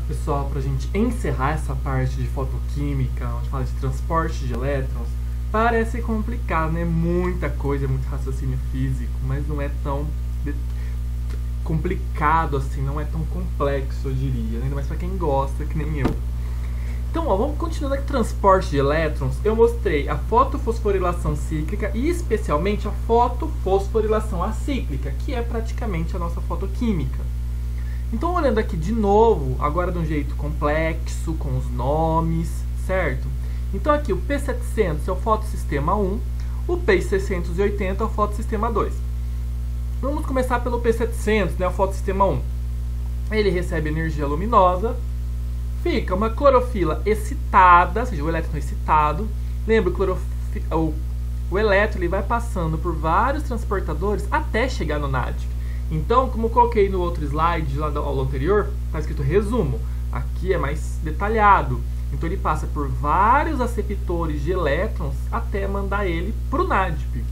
Pessoal, para a gente encerrar essa parte de fotoquímica, onde fala de transporte de elétrons, parece complicado, né? Muita coisa, muito raciocínio físico, mas não é tão complicado assim, não é tão complexo, eu diria, né? Ainda mais para quem gosta, que nem eu. Então, ó, vamos continuando aqui transporte de elétrons. Eu mostrei a fotofosforilação cíclica e especialmente a fotofosforilação acíclica, que é praticamente a nossa fotoquímica. Então, olhando aqui de novo, agora de um jeito complexo, com os nomes, certo? Então, aqui o P700 é o fotossistema 1, o P680 é o fotossistema 2. Vamos começar pelo P700, né, o fotossistema 1. Ele recebe energia luminosa, fica uma clorofila excitada, ou seja, o elétron excitado. Lembra, o elétron ele vai passando por vários transportadores até chegar no NADP. Então, como eu coloquei no outro slide, lá da aula anterior, está escrito resumo. Aqui é mais detalhado. Então, ele passa por vários aceptores de elétrons até mandar ele para o NADP.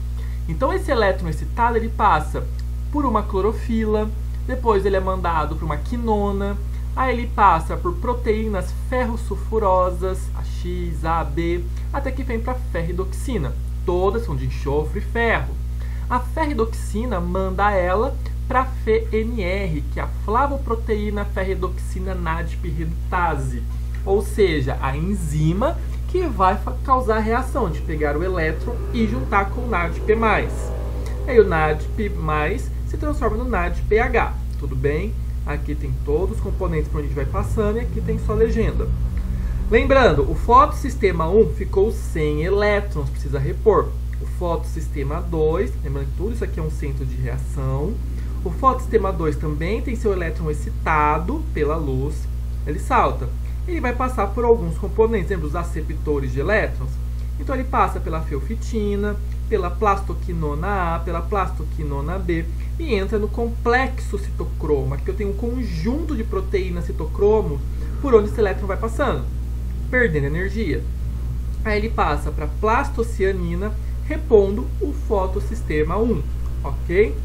Então, esse elétron excitado, ele passa por uma clorofila, depois ele é mandado para uma quinona, aí ele passa por proteínas ferrosulfurosas, a X, A, B, até que vem para a ferridoxina. Todas são de enxofre e ferro. A ferridoxina manda ela para a FNR, que é a flavoproteína ferridoxina NADP redutase, ou seja, a enzima que vai causar a reação de pegar o elétron e juntar com o NADP+. Aí o NADP+, se transforma no NADPH, tudo bem? Aqui tem todos os componentes para onde a gente vai passando e aqui tem só legenda. Lembrando, o fotossistema 1 ficou sem elétrons, precisa repor. O fotossistema 2, lembrando que tudo isso aqui é um centro de reação. O fotossistema 2 também tem seu elétron excitado pela luz, ele salta. Ele vai passar por alguns componentes, lembra os aceptores de elétrons? Então ele passa pela feofitina, pela plastoquinona A, pela plastoquinona B e entra no complexo citocromo. Aqui eu tenho um conjunto de proteínas citocromo por onde esse elétron vai passando, perdendo energia. Aí ele passa para plastocianina, repondo o fotossistema 1, ok?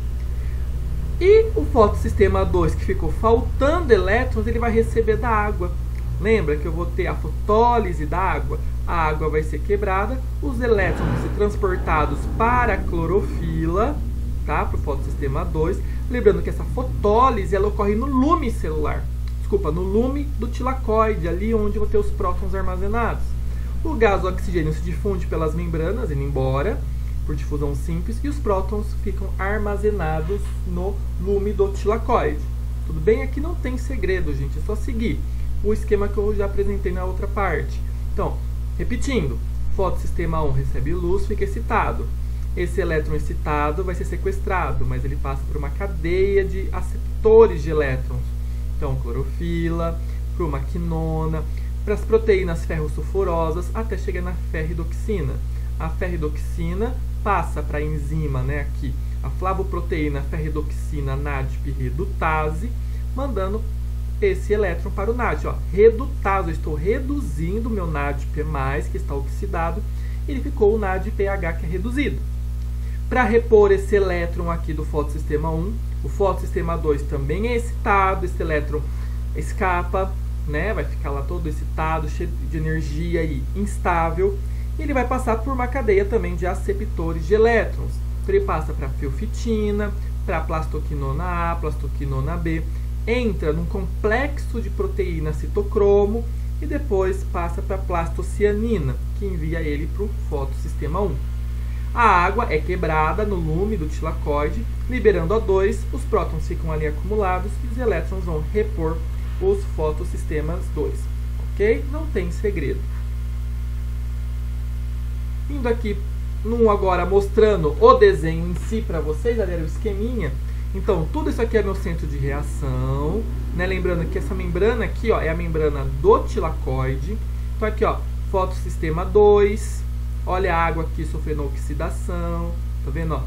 E o fotossistema 2, que ficou faltando elétrons, ele vai receber da água. Lembra que eu vou ter a fotólise da água? A água vai ser quebrada, os elétrons vão ser transportados para a clorofila, tá? Para o fotossistema 2. Lembrando que essa fotólise ela ocorre no lume celular. Desculpa, no lume do tilacoide, ali onde vou ter os prótons armazenados. O gás oxigênio se difunde pelas membranas, indo embora, por difusão simples, e os prótons ficam armazenados no lume do tilacoide. Tudo bem? Aqui não tem segredo, gente, é só seguir o esquema que eu já apresentei na outra parte. Então, repetindo, fotossistema 1 recebe luz, fica excitado. Esse elétron excitado vai ser sequestrado, mas ele passa por uma cadeia de aceptores de elétrons. Então, clorofila, para uma quinona, para as proteínas ferrosulfurosas, até chegar na ferridoxina. A ferridoxina passa para a enzima, né, aqui, a flavoproteína ferridoxina NADP redutase, mandando esse elétron para o NADP. Ó, redutase, eu estou reduzindo o meu NADP+, que está oxidado, e ele ficou o NADPH, que é reduzido. Para repor esse elétron aqui do fotossistema 1, o fotossistema 2 também é excitado, esse elétron escapa, né, vai ficar lá todo excitado, cheio de energia e instável, e ele vai passar por uma cadeia também de aceptores de elétrons. Então, ele passa para a feofitina, para a plastoquinona A, plastoquinona B, entra num complexo de proteína citocromo e depois passa para a plastocianina, que envia ele para o fotossistema 1. A água é quebrada no lume do tilacoide, liberando O2, os prótons ficam ali acumulados e os elétrons vão repor os fotossistemas 2, ok? Não tem segredo. Indo aqui agora mostrando o desenho em si para vocês, olha o esqueminha. Então, tudo isso aqui é meu centro de reação, né? Lembrando que essa membrana aqui, ó, é a membrana do tilacoide. Então, aqui, ó, fotossistema 2. Olha a água aqui sofrendo oxidação. Tá vendo, ó?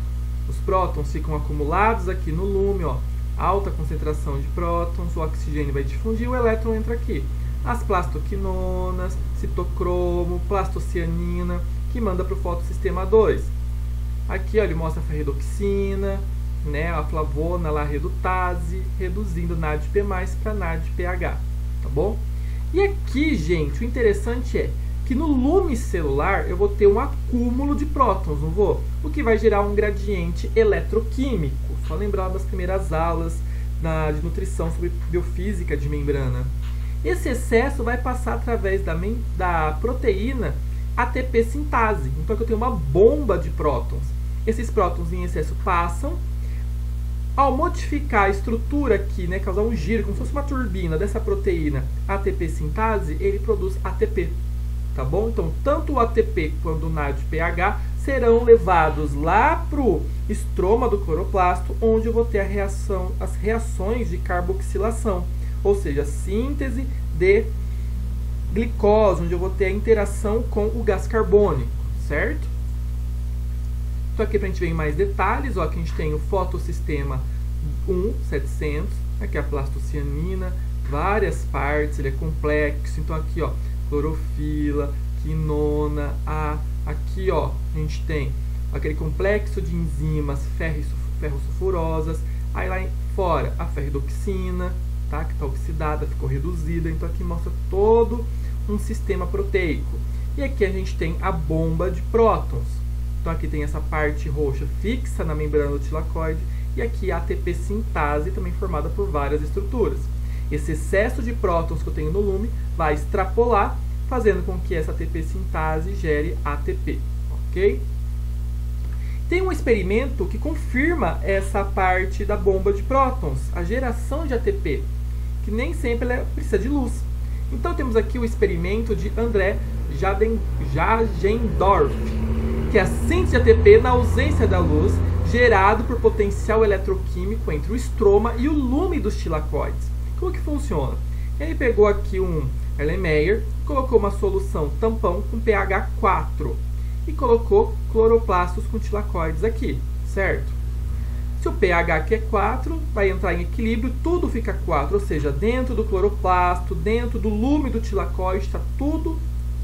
Os prótons ficam acumulados aqui no lume, ó. Alta concentração de prótons, o oxigênio vai difundir, o elétron entra aqui. As plastoquinonas, citocromo, plastocianina, que manda para o fotossistema 2. Aqui, ó, ele mostra a ferridoxina, né, a flavona lá redutase, reduzindo NADP+ para NADPH. tá bom? E aqui, gente, o interessante é que no lume celular eu vou ter um acúmulo de prótons, não vou? O que vai gerar um gradiente eletroquímico. Só lembrar das primeiras aulas de nutrição sobre biofísica de membrana. Esse excesso vai passar através da proteína ATP sintase. Então aqui eu tenho uma bomba de prótons. Esses prótons em excesso passam. Ao modificar a estrutura aqui, né, causar um giro, como se fosse uma turbina dessa proteína ATP sintase, ele produz ATP. Tá bom? Então, tanto o ATP quanto o NADPH serão levados lá para o estroma do cloroplasto, onde eu vou ter as reações de carboxilação, ou seja, a síntese de glicose, onde eu vou ter a interação com o gás carbônico, certo? Então aqui para a gente ver em mais detalhes, ó, aqui a gente tem o fotossistema 700, aqui a plastocianina, várias partes, ele é complexo, então aqui ó, clorofila, quinona, aqui ó, a gente tem aquele complexo de enzimas ferrosulfurosas, aí lá fora a ferridoxina, tá, que está oxidada, ficou reduzida, então aqui mostra todo um sistema proteico. E aqui a gente tem a bomba de prótons. Então aqui tem essa parte roxa fixa na membrana do tilacoide e aqui a ATP sintase, também formada por várias estruturas. Esse excesso de prótons que eu tenho no lume vai extrapolar, fazendo com que essa ATP sintase gere ATP, ok? Tem um experimento que confirma essa parte da bomba de prótons, a geração de ATP, que nem sempre ela precisa de luz. Então temos aqui o experimento de André Jagendorf, que é a síntese de ATP na ausência da luz, gerado por potencial eletroquímico entre o estroma e o lume dos tilacoides. Como que funciona? Ele pegou aqui um Erlenmeyer, colocou uma solução tampão com pH 4 e colocou cloroplastos com tilacoides aqui, certo? Se o pH aqui é 4, vai entrar em equilíbrio, tudo fica 4, ou seja, dentro do cloroplasto, dentro do lume do tilacoide, está tudo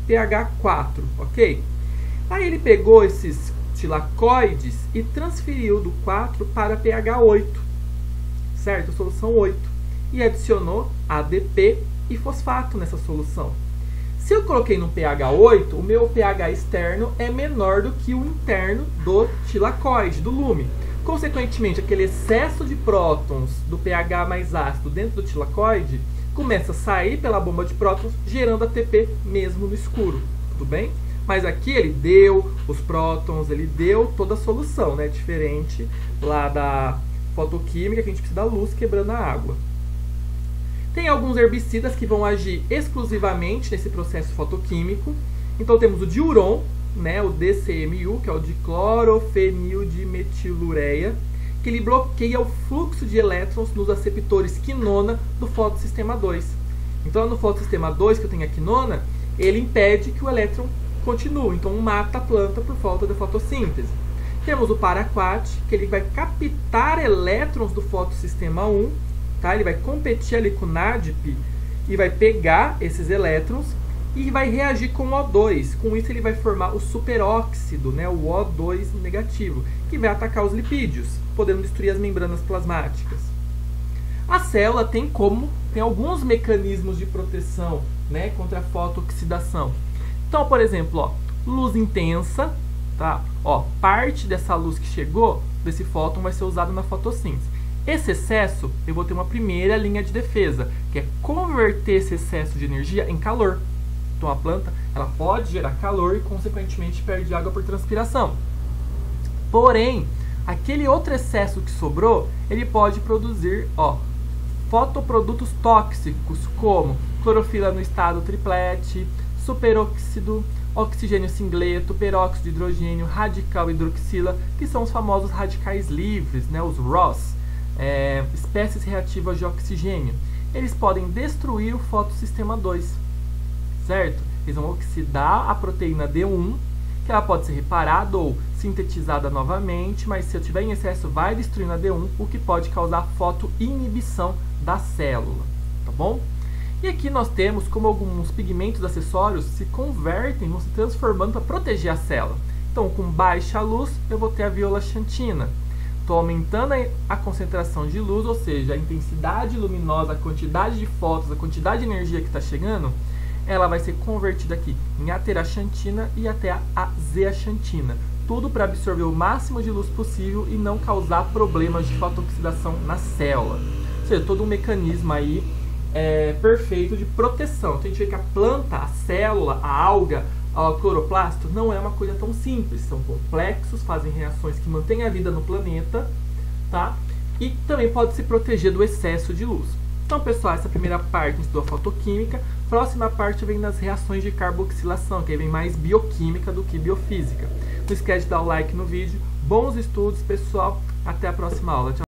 pH 4, ok? Aí ele pegou esses tilacoides e transferiu do 4 para pH 8, certo? Solução 8. E adicionou ADP e fosfato nessa solução. Se eu coloquei no pH 8, o meu pH externo é menor do que o interno do tilacoide, do lume. Consequentemente, aquele excesso de prótons do pH mais ácido dentro do tilacoide começa a sair pela bomba de prótons, gerando ATP mesmo no escuro. Tudo bem? Mas aqui ele deu os prótons, ele deu toda a solução, né? Diferente lá da fotoquímica, que a gente precisa da luz quebrando a água. Tem alguns herbicidas que vão agir exclusivamente nesse processo fotoquímico. Então temos o diuron, né, o DCMU, que é o diclorofenildimetilureia, que ele bloqueia o fluxo de elétrons nos aceptores quinona do fotossistema 2. Então no fotossistema 2, que eu tenho a quinona, ele impede que o elétron continue, então mata a planta por falta de fotossíntese. Temos o paraquat, que ele vai captar elétrons do fotossistema 1, tá? Ele vai competir ali com o NADP e vai pegar esses elétrons e vai reagir com o O2. Com isso ele vai formar o superóxido, né? O O2 negativo, que vai atacar os lipídios, podendo destruir as membranas plasmáticas. A célula tem alguns mecanismos de proteção, né, contra a fotooxidação. Então, por exemplo, ó, luz intensa, tá? Ó, parte dessa luz que chegou desse fóton vai ser usada na fotossíntese. Esse excesso, eu vou ter uma primeira linha de defesa, que é converter esse excesso de energia em calor. Então a planta, ela pode gerar calor e consequentemente perde água por transpiração. Porém, aquele outro excesso que sobrou, ele pode produzir, ó, fotoprodutos tóxicos, como clorofila no estado triplete, superóxido, oxigênio singleto, peróxido de hidrogênio, radical hidroxila, que são os famosos radicais livres, né, os ROS, espécies reativas de oxigênio. Eles podem destruir o fotossistema 2, certo? Eles vão oxidar a proteína D1, que ela pode ser reparada ou sintetizada novamente, mas se eu tiver em excesso vai destruindo a D1, o que pode causar fotoinibição da célula, tá bom? E aqui nós temos como alguns pigmentos acessórios se convertem, vão se transformando para proteger a célula. Então, com baixa luz, eu vou ter a violaxantina. Estou aumentando a concentração de luz, ou seja, a intensidade luminosa, a quantidade de fótons, a quantidade de energia que está chegando, ela vai ser convertida aqui em ateraxantina e até a zeaxantina. Tudo para absorver o máximo de luz possível e não causar problemas de fotooxidação na célula. Ou seja, todo um mecanismo aí perfeito de proteção. Então a gente vê que a planta, a célula, a alga, o cloroplasto não é uma coisa tão simples. São complexos, fazem reações que mantêm a vida no planeta, tá? E também pode se proteger do excesso de luz. Então, pessoal, essa primeira parte a gente estudou a fotoquímica. Próxima parte vem das reações de carboxilação, que aí vem mais bioquímica do que biofísica. Não esquece de dar o like no vídeo. Bons estudos, pessoal. Até a próxima aula. Tchau.